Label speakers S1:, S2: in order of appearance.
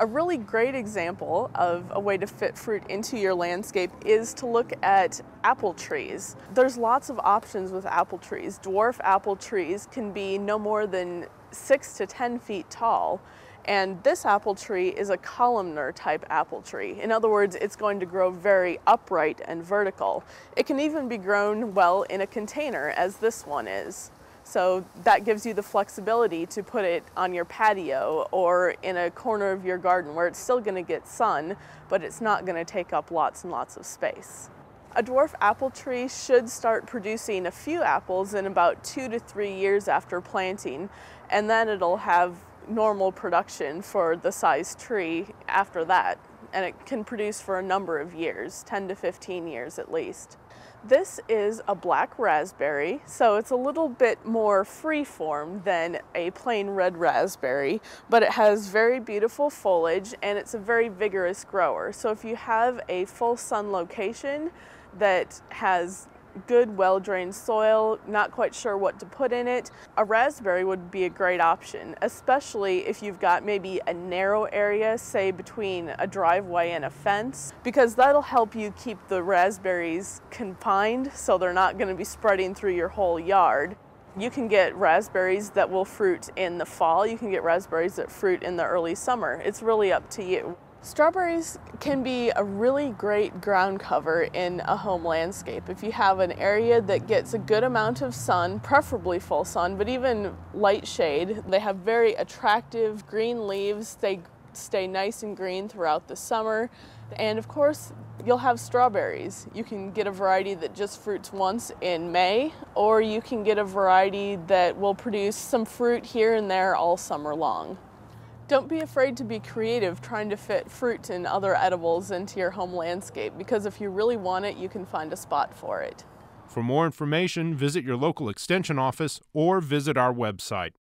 S1: A really great example of a way to fit fruit into your landscape is to look at apple trees. There's lots of options with apple trees. Dwarf apple trees can be no more than 6 to 10 feet tall. And this apple tree is a columnar type apple tree. In other words, it's going to grow very upright and vertical. It can even be grown well in a container, as this one is. So that gives you the flexibility to put it on your patio or in a corner of your garden where it's still going to get sun, but it's not going to take up lots and lots of space. A dwarf apple tree should start producing a few apples in about 2 to 3 years after planting, and then it'll have normal production for the size tree after that, and it can produce for a number of years, 10 to 15 years at least. This is a black raspberry, so it's a little bit more free-form than a plain red raspberry, but it has very beautiful foliage and it's a very vigorous grower. So if you have a full sun location that has good well-drained soil, not quite sure what to put in it, a raspberry would be a great option, especially if you've got maybe a narrow area, say between a driveway and a fence, because that'll help you keep the raspberries confined so they're not going to be spreading through your whole yard. You can get raspberries that will fruit in the fall, you can get raspberries that fruit in the early summer. It's really up to you. Strawberries can be a really great ground cover in a home landscape. If you have an area that gets a good amount of sun, preferably full sun, but even light shade, they have very attractive green leaves. They stay nice and green throughout the summer. And of course, you'll have strawberries. You can get a variety that just fruits once in May, or you can get a variety that will produce some fruit here and there all summer long. Don't be afraid to be creative trying to fit fruit and other edibles into your home landscape, because if you really want it, you can find a spot for it.
S2: For more information, visit your local extension office or visit our website.